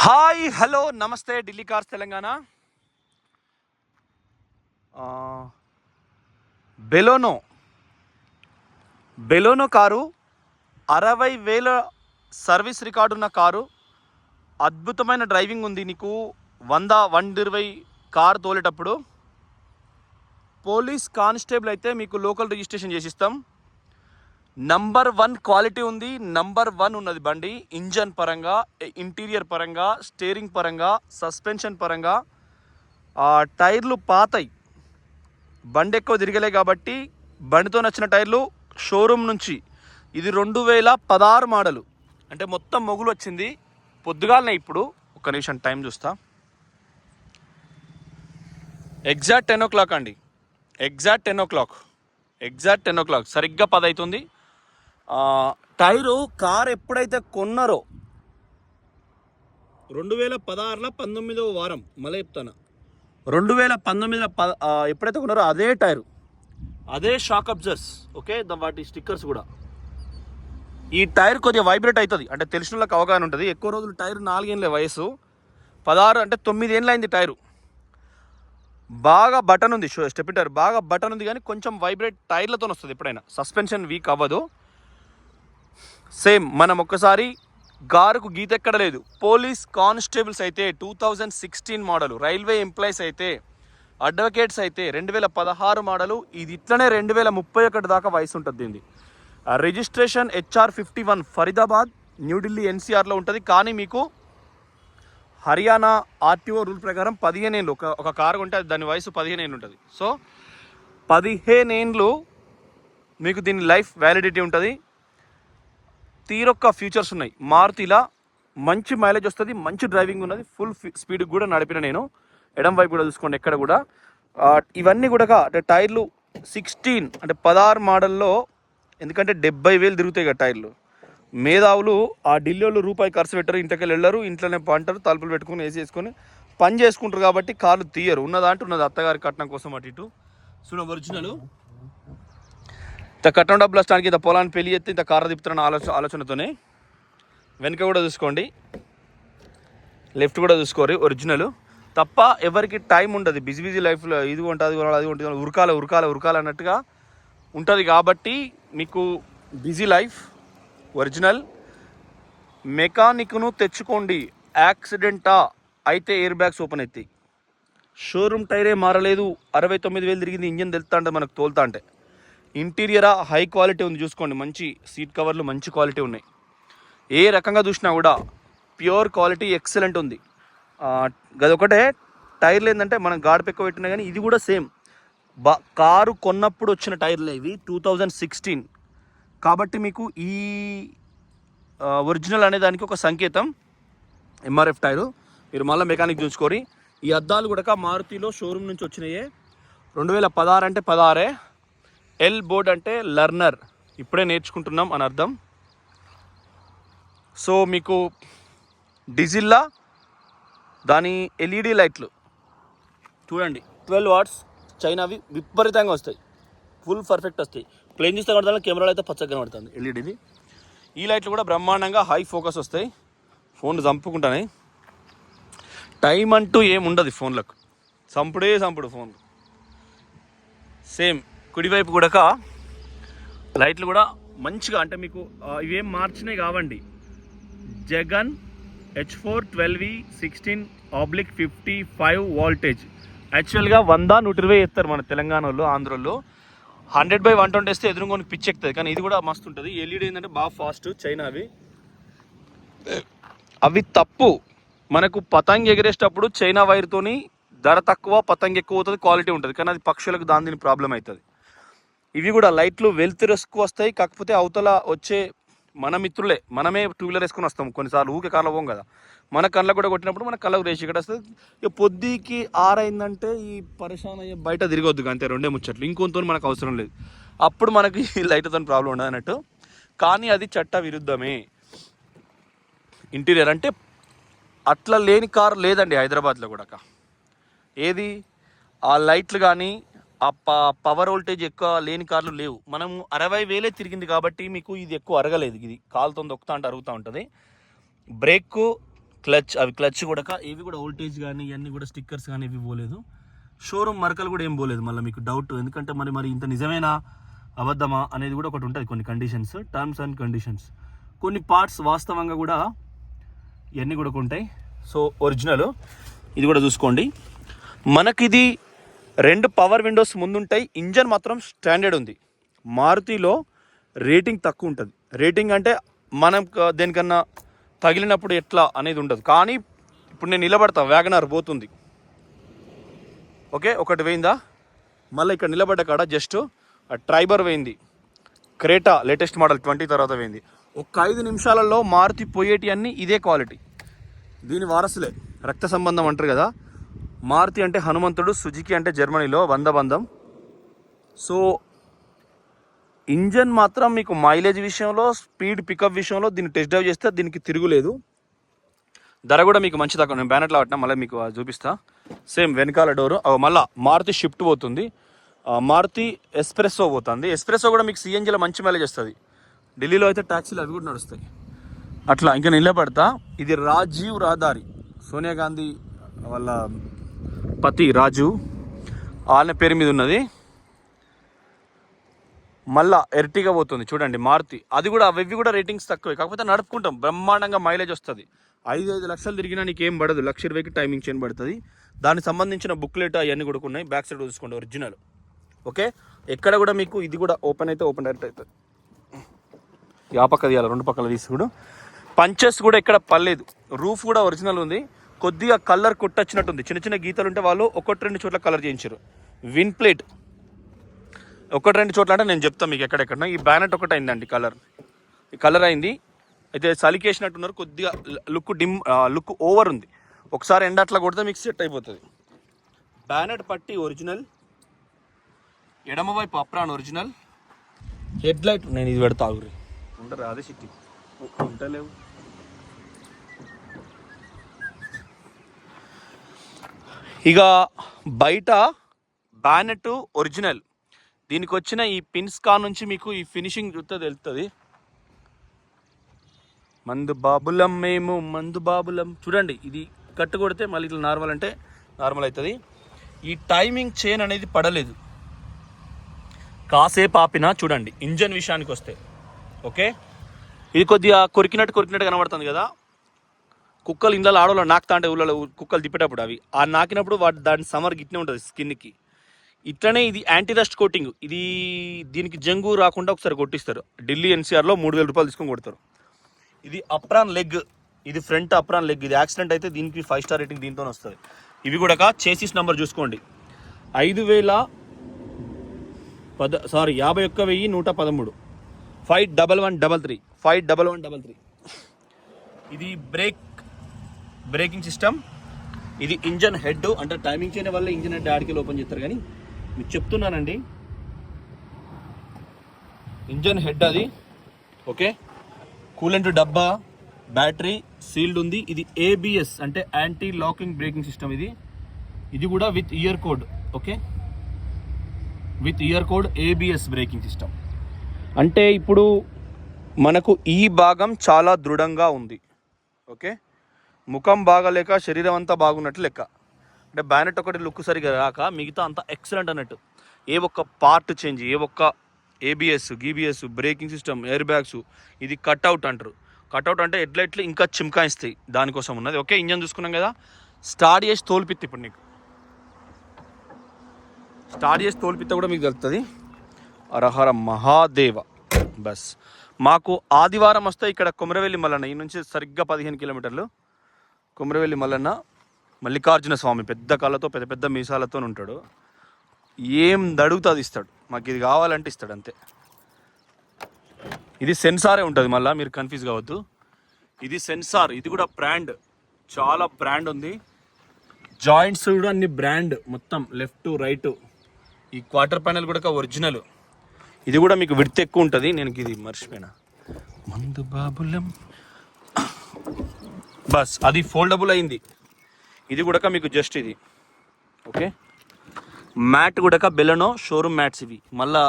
Hi hello నమస్తే Delhi cars Telangana. Baleno Baleno car 60,000 service record ఉన్న car. అద్భుతమైన డ్రైవింగ్ ఉంది. నీకు 100-120 కారు తోలేటప్పుడు పోలీస్ కానిస్టేబుల్ అయితే మీకు లోకల్ రిజిస్ట్రేషన్ చేసిస్తాం. నంబర్ 1 క్వాలిటీ ఉంది. నంబర్ 1 ఉన్నది బండి. ఇంజన్ పరంగా, ఇంటీరియర్ పరంగా, స్టీరింగ్ పరంగా, సస్పెన్షన్ పరంగా. టైర్లు పాతయి, బండి ఎక్కువ తిరగలే కాబట్టి బండితో నచ్చిన టైర్లు షోరూమ్ నుంచి. ఇది 2016 మోడలు, అంటే మొత్తం మొగులు వచ్చింది పొద్దుగాలనే. ఇప్పుడు ఒక్క నిమిషం టైం చూస్తా. ఎగ్జాక్ట్ 10 o'clock అండి. ఎగ్జాక్ట్ 10 o'clock సరిగ్గా 10 అవుతుంది. టైరు కార్ ఎప్పుడైతే కొన్నారో 2016లో 19వ వారం, మళ్ళీ చెప్తాను, 2019లో ఎప్పుడైతే కొన్నారో అదే టైరు, అదే షాక్ అబ్జర్స్, ఓకే, వాటి స్టిక్కర్స్ కూడా. ఈ టైర్ కొద్దిగా వైబ్రేట్ అవుతుంది, అంటే తెలిసిన వాళ్ళకి అవగాహన ఉంటుంది. ఎక్కువ రోజులు టైర్ 4 ఏళ్ళే వయసు, 16 అంటే 9 ఏళ్ళు అయింది టైరు. బాగా బటన్ ఉంది, స్టెప్ టైర్ బాగా బటన్ ఉంది, కానీ కొంచెం వైబ్రేట్ టైర్లతో వస్తుంది ఎప్పుడైనా. సస్పెన్షన్ వీక్ అవ్వదు. సేమ్ మనం ఒక్కసారి కారుకు గీత ఎక్కడ లేదు. పోలీస్ కానిస్టేబుల్స్ అయితే 2016 మోడలు, రైల్వే ఎంప్లాయీస్ అయితే, అడ్వకేట్స్ అయితే 2016 మోడలు. ఇది ఇట్లనే 2031 దాకా వయసు ఉంటుంది దీన్ని. రిజిస్ట్రేషన్ HR51 ఫరీదాబాద్, న్యూఢిల్లీ NCRలో ఉంటుంది. కానీ మీకు హర్యానా RTO రూల్ ప్రకారం 15 ఏళ్ళు ఒక కారు కొంటే దాని వయసు 15 ఏళ్ళు ఉంటుంది. సో 15 ఏళ్ళు మీకు దీని లైఫ్ వ్యాలిడిటీ ఉంటుంది. తీరొక్క ఫ్యూచర్స్ ఉన్నాయి. మారుతిలా మంచి మైలేజ్ వస్తుంది, మంచి డ్రైవింగ్ ఉన్నది. ఫుల్ స్పీడ్కి కూడా నడిపిన నేను. ఎడం వైపు కూడా చూసుకోండి ఎక్కడ కూడా. ఇవన్నీ కూడా అంటే టైర్లు 16 అంటే 16 మోడల్లో, ఎందుకంటే 70,000 తిరుగుతాయి కదా టైర్లు. మేధావులు ఢిల్లీ వాళ్ళు రూపాయి ఖర్చు పెట్టరు, ఇంటికి వెళ్ళరు, ఇంట్లోనే పంటారు, తలుపులు పెట్టుకుని ఏసీ వేసుకొని పని చేసుకుంటారు. కాబట్టి కార్లు తీయరు. ఉన్నదంటూ ఉన్నది అత్తగారి కట్నం కోసం అటు ఇటు. చూడ ఒరిజినల్ ఇంత కట్నం డబ్బులు వస్తానికి ఇంత పొలాన్ని పెళ్లి చేస్తే ఇంత కారు తిప్పుతున్న ఆలోచనతోనే. వెనక కూడా చూసుకోండి, లెఫ్ట్ కూడా చూసుకోరు. ఒరిజినల్ తప్ప ఎవరికి టైం ఉండదు. బిజీ లైఫ్లో ఇది ఉంటుంది, అది ఉంటుంది, ఉరకాల అన్నట్టుగా ఉంటుంది. కాబట్టి మీకు బిజీ లైఫ్. ఒరిజినల్ మెకానిక్ను తెచ్చుకోండి. యాక్సిడెంటా అయితే ఎయిర్ బ్యాగ్స్ ఓపెన్ అవుతాయి. షోరూమ్ టైరే మారలేదు, 69,000 తిరిగింది. ఇంజన్ తెలుస్తా అంటే మనకు తోలుతా అంటే. ఇంటీరియరా హై క్వాలిటీ ఉంది, చూసుకోండి. మంచి సీట్ కవర్లు మంచి క్వాలిటీ ఉన్నాయి. ఏ రకంగా చూసినా కూడా ప్యూర్ క్వాలిటీ ఎక్సలెంట్ ఉంది. గదొకటే టైర్లు ఏంటంటే మనం గాడి పెక్క పెట్టినా కానీ ఇది కూడా సేమ్. కారు కొన్నప్పుడు వచ్చిన టైర్లే ఇవి, 2016. కాబట్టి మీకు ఈ ఒరిజినల్ అనే దానికి ఒక సంకేతం MRF టైరు. మీరు మళ్ళీ మెకానిక్ చూసుకోరి. ఈ అద్దాలు కూడా మారుతిలో షోరూమ్ నుంచి వచ్చినాయే. 2016 అంటే 16. L బోర్డ్ అంటే లర్నర్, ఇప్పుడే నేర్చుకుంటున్నాం అని అర్థం. సో మీకు డీజిల్లా దాని LED లైట్లు చూడండి, 12 watts చైనావి విపరీతంగా వస్తాయి, ఫుల్ పర్ఫెక్ట్ వస్తాయి. ప్లేన్ చూస్తే కనబడతాను, కెమెరాలో అయితే పచ్చగా కనబడుతుంది LEDది. ఈ లైట్లు కూడా బ్రహ్మాండంగా హై ఫోకస్ వస్తాయి. ఫోన్లు చంపుకుంటాయి. టైం అంటూ ఏముండదు ఫోన్లకు, చంపుడు ఫోన్లు. సేమ్ కుడివైపు కూడా లైట్లు కూడా మంచిగా, అంటే మీకు ఇవేం మార్చినాయి కావండి. Jagan H4 12V 16/55 voltage. యాక్చువల్గా 100-120 వేస్తారు మన తెలంగాణలో, ఆంధ్రలో. 100/120 వేస్తే ఎదురుకొని పిచ్చెక్కుతుంది. కానీ ఇది కూడా మస్తు ఉంటుంది. LED ఏంటంటే బాగా ఫాస్ట్, చైనా అవి తప్పు. మనకు పతంగి ఎగిరేసేటప్పుడు చైనా వైర్తోని ధర తక్కువ, పతంగి ఎక్కువ అవుతుంది, క్వాలిటీ ఉంటుంది. కానీ అది పక్షులకు దీని ప్రాబ్లం అవుతుంది. ఇవి కూడా లైట్లు వెలుతురు ఎక్కువ వస్తాయి. కాకపోతే అవతల వచ్చే మన మిత్రులే, మనమే 2-wheeler వేసుకొని వస్తాం కొన్నిసార్లు, ఊకే కార్లో పోం కదా. మన కళ్ళకు కూడా కొట్టినప్పుడు మన కళ్ళకు రేసి ఇక్కడ వస్తుంది. ఇక పొద్దుకి 6 అయిందంటే ఈ పరేషాన్ అయ్యే బయట తిరగొద్దు, అంతే. 2 ముచ్చట్లు. ఇంకొంతో మనకు అవసరం లేదు. అప్పుడు మనకి లైట్తో ప్రాబ్లం ఉండదు అన్నట్టు. కానీ అది చట్ట విరుద్ధమే. ఇంటీరియర్ అంటే అట్లా లేని కారు లేదండి హైదరాబాద్లో కూడా. ఏది ఆ లైట్లు కానీ ఆ పవర్ వోల్టేజ్ ఎక్కువ లేని కార్లు లేవు. మనం 60,000 తిరిగింది కాబట్టి మీకు ఇది ఎక్కువ అరగలేదు. ఇది కాలుతో దొక్కుతా అంటే అరుగుతూ ఉంటుంది. బ్రేక్ క్లచ్ కూడా ఇవి కూడా వోల్టేజ్ కానీ ఇవన్నీ కూడా స్టిక్కర్స్ కానీ ఇవి పోలేదు. షోరూమ్ మరకలు కూడా ఏం పోలేదు. మళ్ళీ మీకు డౌట్, ఎందుకంటే మరి ఇంత నిజమేనా అబద్ధమా అనేది కూడా ఒకటి ఉంటుంది. కొన్ని కండిషన్స్, టర్మ్స్ అండ్ కండిషన్స్, కొన్ని పార్ట్స్ వాస్తవంగా కూడా ఇవన్నీ కూడా ఉంటాయి. సో ఒరిజినల్ ఇది కూడా చూసుకోండి. మనకిది 2 పవర్ విండోస్ ముందుంటాయి. ఇంజన్ మాత్రం స్టాండర్డ్ ఉంది. మారుతిలో రేటింగ్ తక్కువ ఉంటుంది. రేటింగ్ అంటే మనం దేనికన్నా తగిలినప్పుడు ఎట్లా అనేది ఉండదు. కానీ ఇప్పుడు నేను నిలబడతా, వ్యాగనార్ పోతుంది, ఓకే, ఒకటి పోయిందా, మళ్ళీ ఇక్కడ నిలబడ్డ కాడ జస్ట్ ట్రైబర్ పోయింది, క్రేటా లేటెస్ట్ మోడల్ 20 తర్వాత పోయింది. ఒక 5 నిమిషాలలో మారుతి పోయేటి అన్నీ ఇదే క్వాలిటీ. దీని వారసులే, రక్త సంబంధం అంటారు కదా. మారుతి అంటే హనుమంతుడు, సుజుకి అంటే జర్మనీలో బంధం. సో ఇంజన్ మాత్రం మీకు మైలేజ్ విషయంలో, స్పీడ్ పికప్ విషయంలో దీన్ని టెస్ట్ డ్రైవ్ చేస్తే దీనికి తిరుగులేదు. ధర కూడా మీకు మంచి తక్కువ. నేను బ్యానెట్లో పట్టినా, మళ్ళీ మీకు చూపిస్తా. సేమ్ వెనకాల డోరు. మళ్ళీ మారుతి షిఫ్ట్ పోతుంది, మారుతి ఎస్ప్రెస్సో పోతుంది. ఎస్ప్రెస్సో కూడా మీకు సిఎన్జిలో మంచి మైలేజ్ వస్తుంది. ఢిల్లీలో అయితే ట్యాక్సీలు అవి కూడా నడుస్తాయి. అట్లా ఇంకా నిలబడతా. ఇది రాజీవ్ రహదారి, సోనియా గాంధీ వాళ్ళ పతి రాజీవ్, ఆయన పేరు మీద ఉన్నది. మళ్ళా ఎర్టిగా పోతుంది చూడండి మారుతి. అది కూడా అవి కూడా రేటింగ్స్ తక్కువే, కాకపోతే నడుపుకుంటాం, బ్రహ్మాండంగా మైలేజ్ వస్తుంది. 5 లక్షలు తిరిగినా నీకు ఏం పడదు. 1,20,000కి టైమింగ్ చైన్ పడుతుంది. దానికి సంబంధించిన బుక్లెట్ అవన్నీ కూడా ఉన్నాయి. బ్యాక్ సైడ్ చూసుకోండి, ఒరిజినల్. ఓకే, ఎక్కడ కూడా మీకు ఇది కూడా ఓపెన్ డైరెక్ట్ అవుతుంది. ఆ పక్క తీయాలి, 2 పక్కల తీసుకుడు. పంచెస్ కూడా ఎక్కడ పర్లేదు. రూఫ్ కూడా ఒరిజినల్ ఉంది. కొద్దిగా కలర్ కొట్టొచ్చినట్టుంది, చిన్న చిన్న గీతలు ఉంటే వాళ్ళు 1-2 చోట్ల కలర్ చేయించారు. విన్ ప్లేట్ 1-2 చోట్ల అంటే నేను చెప్తాను మీకు ఎక్కడెక్కడ. ఈ బ్యానెట్ ఒకటి అయిందండి, కలర్ అయింది. అయితే సలికేసినట్టున్నారు, కొద్దిగా లుక్ ఓవర్ ఉంది. ఒకసారి ఎండ అట్లా కొడితే మీకు సెట్ అయిపోతుంది. బ్యానెట్ పట్టి ఒరిజినల్, ఎడమ వైపు అప్రాన్ ఒరిజినల్. హెడ్ లైట్ నేను ఇది పెడతా, ఆగురి ఉంటారు అదే సిట్టి ఉంటలేవు. ఇక బయట బ్యానెట్ ఒరిజినల్. దీనికి వచ్చిన ఈ పిన్స్ కా నుంచి మీకు ఈ ఫినిషింగ్ చూస్తే తెలుస్తుంది. మందు బాబులం చూడండి. ఇది కట్టు కొడితే మళ్ళీ ఇట్లా నార్మల్ అంటే నార్మల్ అవుతుంది. ఈ టైమింగ్ చైన్ అనేది పడలేదు, కాసేపు ఆపినా. చూడండి ఇంజన్ విషయానికి వస్తే, ఓకే, ఇది కొద్దిగా కొరికినట్టు కనబడుతుంది కదా. కుక్కలు ఇంట్లో ఆడవాళ్ళు నాకుతా అంటే ఊళ్ళో కుక్కలు తిప్పేటప్పుడు అవి నాకినప్పుడు దాని సమర్ గిట్నే ఉంటుంది స్కిన్కి. ఇట్లనే ఇది యాంటీ రస్ట్ కోటింగ్. దీనికి జంగు రాకుండా ఒకసారి కొట్టిస్తారు. ఢిల్లీ ఎన్సీఆర్లో 3,000 రూపాయలు తీసుకొని కొడతారు. ఇది అప్రాన్ లెగ్, ఇది ఫ్రంట్ అప్రాన్ లెగ్. ఇది యాక్సిడెంట్ అయితే దీనికి 5 స్టార్ రేటింగ్ దీంతో వస్తుంది. ఇవి కూడా చేసిస్ నెంబర్ చూసుకోండి, 51,113 51133. ఇది బ్రేకింగ్ సిస్టమ్. ఇది ఇంజన్ హెడ్, అంటే టైమింగ్ చేయడం వల్ల ఇంజన్ హెడ్ ఆడికి ఓపెన్ చేస్తారు. కానీ మీకు చెప్తున్నానండి, ఇంజన్ హెడ్ అది, ఓకే. కూలెంట్ డబ్బా, బ్యాటరీ సీల్డ్ ఉంది. ఇది ఏబిఎస్ అంటే యాంటీ లాకింగ్ బ్రేకింగ్ సిస్టమ్. ఇది కూడా with ear code, okay, with ear code ABS braking system. అంటే ఇప్పుడు మనకు ఈ భాగం చాలా దృఢంగా ఉంది, ఓకే. ముఖం బాగాలేక శరీరం అంతా బాగున్నట్టు లెక్క. అంటే బ్యానెట్ ఒకటి లుక్ సరిగా రాక మిగతా అంతా ఎక్సలెంట్ అన్నట్టు. ఏ ఒక్క పార్ట్ చేంజ్, ఏ ఒక్క ఏబిఎస్, గీబిఎస్, బ్రేకింగ్ సిస్టమ్, ఎయిర్ బ్యాగ్స్. ఇది కట్అవుట్ అంటారు. కట్అవుట్ అంటే హెడ్లైట్లు ఇంకా చిమ్కాయిస్తాయి, దానికోసం ఉన్నది, ఓకే. ఇంజన్ చూసుకున్నాం కదా. స్టార్ట్ చేసి తోల్పిత్తి, ఇప్పుడు నీకు స్టార్ట్ చేసి తోల్పిత్త కూడా మీకు తెలుస్తుంది. హరహర మహాదేవ. బస్ మాకు ఆదివారం వస్తే ఇక్కడ కొమరవెల్లి మల్లన్న, ఈ నుంచి సరిగ్గా 15 కిలోమీటర్లు. కొమరవెల్లి మల్లన్న మల్లికార్జున స్వామి పెద్ద కళ్ళతో పెద్ద పెద్ద మీసాలతో ఉంటాడు. ఏం అడుగుతా అది ఇస్తాడు. మాకు ఇది కావాలంటే ఇస్తాడు, అంతే. ఇది సెన్సారే ఉంటుంది, మళ్ళీ మీరు కన్ఫ్యూజ్ కావద్దు. ఇది సెన్సార్. ఇది కూడా బ్రాండ్, చాలా బ్రాండ్ ఉంది. జాయింట్స్ కూడా అన్ని బ్రాండ్, మొత్తం లెఫ్ట్ రైట్. ఈ క్వార్టర్ ప్యానెల్ కూడా ఒరిజినల్. ఇది కూడా మీకు విడ్త్ ఎక్కువ ఉంటుంది. నేను ఇది మర్చిపోయినా, మందు బాబులం. బస్ అది ఫోల్డబుల్ అయింది. ఇది కూడా మీకు జస్ట్ ఇది, ఓకే. మ్యాట్ కూడా బెలనో షోరూమ్ మ్యాట్స్. ఇవి మళ్ళా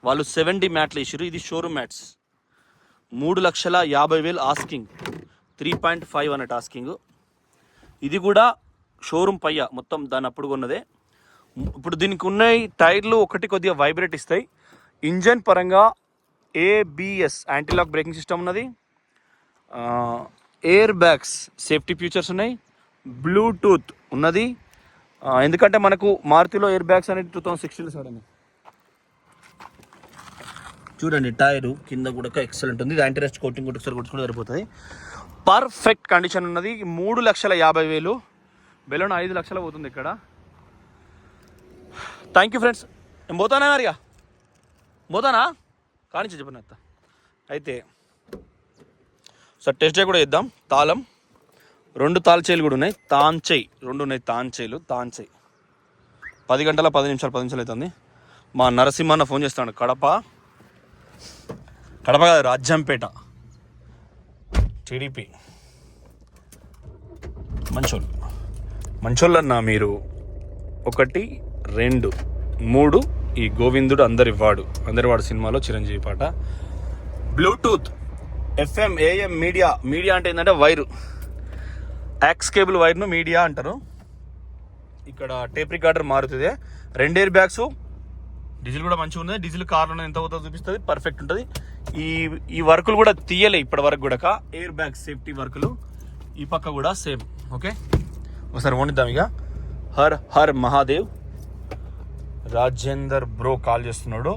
వాళ్ళు 70 మ్యాట్లు వేసారు. ఇది షోరూమ్ మ్యాట్స్. 3,50,000 ఆస్కింగ్, 3.5 అన్నట్టు ఆస్కింగ్. ఇది కూడా షోరూమ్ పయ్య మొత్తం దాని అప్పుడు కొన్నదే. ఇప్పుడు దీనికి ఉన్నాయి టైర్లు ఒకటి కొద్దిగా వైబ్రేట్ ఇస్తాయి. ఇంజన్ పరంగా ABS యాంటీలాక్ బ్రేకింగ్ సిస్టమ్ ఉన్నది. ఎయిర్ బ్యాగ్స్ సేఫ్టీ ఫీచర్స్ ఉన్నాయి. బ్లూటూత్ ఉన్నది. ఎందుకంటే మనకు మారుతిలో ఎయిర్ బ్యాగ్స్ అనేది 2016 సడన్. చూడండి టైరు కింద కూడా ఎక్సలెంట్ ఉంది. ఇది యాంటీ రస్ట్ కోటింగ్ కూడా ఒకసారి కొట్టుకుంటే సరిపోతుంది. పర్ఫెక్ట్ కండిషన్ ఉన్నది. 3,50,000 బెలూన్ 5 లక్షలు పోతుంది ఇక్కడ. Thank you friends. నేను పోతానా మరిగా పోతానా కానించి చెప్పిన అయితే సార్ టెస్ట్ డ్రైవ్ కూడా చేద్దాం. తాళం 2 తాళచేలు కూడా ఉన్నాయి. తాంచేయి 2 ఉన్నాయి. తాంచేలు 10 గంటల 10 నిమిషాలు అవుతుంది. మా నరసింహన్న ఫోన్ చేస్తాడు. కడప కాదు, రాజ్యంపేట TDP. మంచోళ్ళన్నా మీరు. 1, 2, 3 ఈ గోవిందుడు అందరివాడు సినిమాలో చిరంజీవి పాట. బ్లూటూత్ FM AM మీడియా అంటే ఏంటంటే వైరు, యాక్స్ కేబుల్ వైర్ను మీడియా అంటారు. ఇక్కడ టేప్ రికార్డర్ మారుతుంది. 2 ఎయిర్ బ్యాగ్స్. డీజిల్ కూడా మంచిగా ఉంది. డీజిల్ కార్లో ఎంత అవుతుందో చూపిస్తుంది. పర్ఫెక్ట్ ఉంటుంది. ఈ వర్కులు కూడా తీయలే ఇప్పటి వరకు కూడా. ఎయిర్ బ్యాగ్ సేఫ్టీ వర్కులు ఈ పక్క కూడా సేమ్. ఓకే ఒకసారి వండిద్దాం ఇక. Her Mahadev. Rajender bro call చేస్తున్నాడు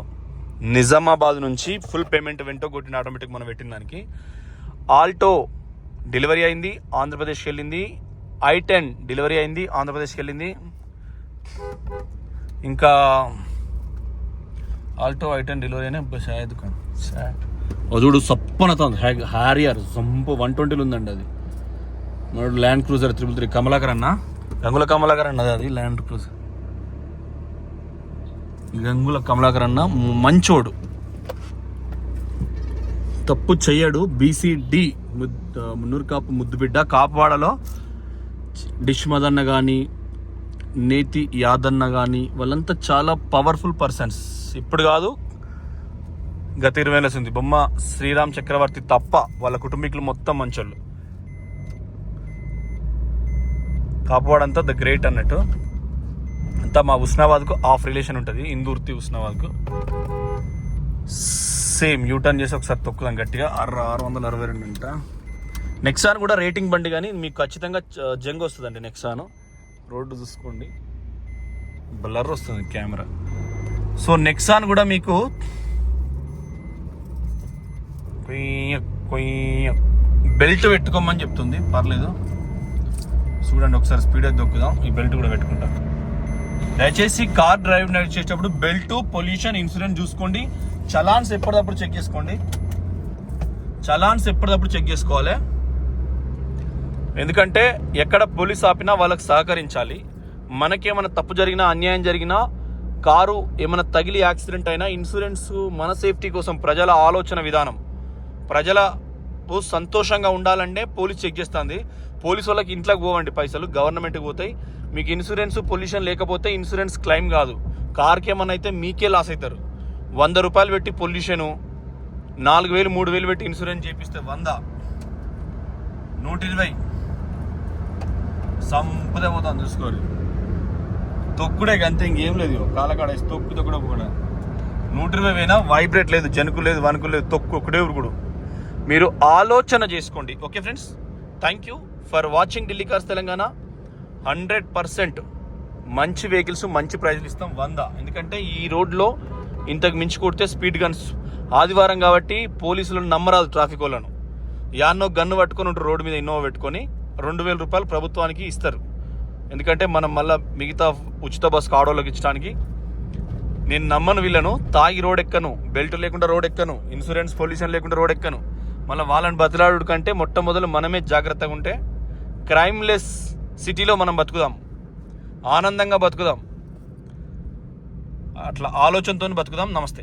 నిజామాబాద్ నుంచి. ఫుల్ పేమెంట్ వెంటో కొట్టిన ఆటోమేటిక్ మనం పెట్టిన దానికి. ఆల్టో డెలివరీ అయింది, ఆంధ్రప్రదేశ్కి వెళ్ళింది. I10 డెలివరీ అయింది, ఆంధ్రప్రదేశ్కి వెళ్ళింది. ఇంకా ఆల్టో I10 డెలివరీ అయినా షాయద్ చూడు సప్పనతో హ్యారియర్ సంపు 120 ఉందండి. అది మన ల్యాండ్ క్రూజర్ 333 కమలాకర్ అన్న, గంగుల కమలాకర్ అన్నది. అది ల్యాండ్ క్రూజర్ గంగుల కమలాకర్ అన్న మంచోడు, తప్పు చెయ్యడు. BCD మున్నూరు కాపు ముద్దుబిడ్డ. కాపువాడలో డిష్ మదన్న కానీ నేతి యాదన్న కానీ వాళ్ళంతా చాలా పవర్ఫుల్ పర్సన్స్. ఇప్పుడు కాదు గత 20 ఏళ్ళ ఉంది. బొమ్మ శ్రీరామ్ చక్రవర్తి తప్ప వాళ్ళ కుటుంబీకులు మొత్తం మంచోళ్ళు. కాపువాడంతా ద గ్రేట్ అన్నట్టు. అంతా మా ఉస్నాబాద్కు ఆఫ్ రిలేషన్ ఉంటుంది. ఇందూర్తి ఉస్నాబాద్కు సేమ్. యూటర్న్ చేసి ఒకసారి తొక్కుదాం గట్టిగా. 662 అంట. నెక్సాన్ కూడా రేటింగ్ బండి, కానీ మీకు ఖచ్చితంగా జంగ్ వస్తుందండి నెక్సాన్. రోడ్డు చూసుకోండి, బ్లర్ వస్తుంది కెమెరా. సో నెక్సాన్ కూడా మీకు బెల్ట్ పెట్టుకోమని చెప్తుంది. పర్లేదు చూడండి ఒకసారి స్పీడ్ అయితే దొక్కుదాం. ఈ బెల్ట్ కూడా పెట్టుకుంటాం. దయచేసి కార్ డ్రైవ్ చేసేటప్పుడు బెల్ట్, పొల్యూషన్, ఇన్సూరెన్స్ చూసుకోండి. చలాన్స్ ఎప్పటికప్పుడు చెక్ చేసుకోవాలి. ఎందుకంటే ఎక్కడ పోలీస్ ఆపినా వాళ్ళకి సహకరించాలి. మనకేమైనా తప్పు జరిగినా, అన్యాయం జరిగినా, కారు ఏమైనా తగిలి యాక్సిడెంట్ అయినా ఇన్సూరెన్స్ మన సేఫ్టీ కోసం. ప్రజల ఆలోచన విధానం, ప్రజలకు సంతోషంగా ఉండాలంటే పోలీస్ చెక్ చేస్తుంది. పోలీసు వాళ్ళకి ఇంట్లోకి పోవండి పైసలు, గవర్నమెంట్కి పోతాయి. మీకు ఇన్సూరెన్స్ పొల్యూషన్ లేకపోతే ఇన్సూరెన్స్ క్లెయిమ్ కాదు. కార్కి ఏమన్నా అయితే మీకే లాస్ అవుతారు. 100 రూపాయలు పెట్టి పొల్యూషను, 4,000 3,000 పెట్టి ఇన్సూరెన్స్ చేపిస్తే 100 120 సంపదే పోతాను. చూసుకోరు తొక్కుడే అంతే, ఇంకేం లేదు. కాలకాడ తొక్కు కూడా 120 అయినా వైబ్రేట్ లేదు, జనుకు లేదు, వణుకు లేదు, తొక్కు ఒకటే ఉరుకుడు. మీరు ఆలోచన చేసుకోండి. Okay friends, thank you for watching Delhi cars Telangana. 100% మంచి వెహికల్స్ మంచి ప్రైజ్లు ఇస్తాం. 100. ఎందుకంటే ఈ రోడ్లో ఇంతకు మించి కొడితే స్పీడ్ గన్స్. ఆదివారం కాబట్టి పోలీసులను నమ్మరాదు. ట్రాఫిక్ వాళ్ళను యాన్నో గన్ను పట్టుకొని ఉంటారు రోడ్డు మీద, ఇన్నోవా పెట్టుకొని 2,000 రూపాయలు ప్రభుత్వానికి ఇస్తారు. ఎందుకంటే మనం మళ్ళీ మిగతా ఉచిత బస్సు ఆడోళ్ళకి ఇచ్చడానికి. నేను నమ్మను వీళ్ళను. తాగి రోడ్ ఎక్కను, బెల్ట్ లేకుండా రోడ్ ఎక్కను, ఇన్సూరెన్స్ పొల్యూషన్ లేకుండా రోడ్ ఎక్కను. మళ్ళీ వాళ్ళని బతిలాడు కంటే మొట్టమొదలు మనమే జాగ్రత్తగా ఉంటే క్రైమ్లెస్ సిటీలో మనం బతుకుదాం, ఆనందంగా బతుకుదాం. అట్లా ఆలోచనతో బతుకుదాం. నమస్తే.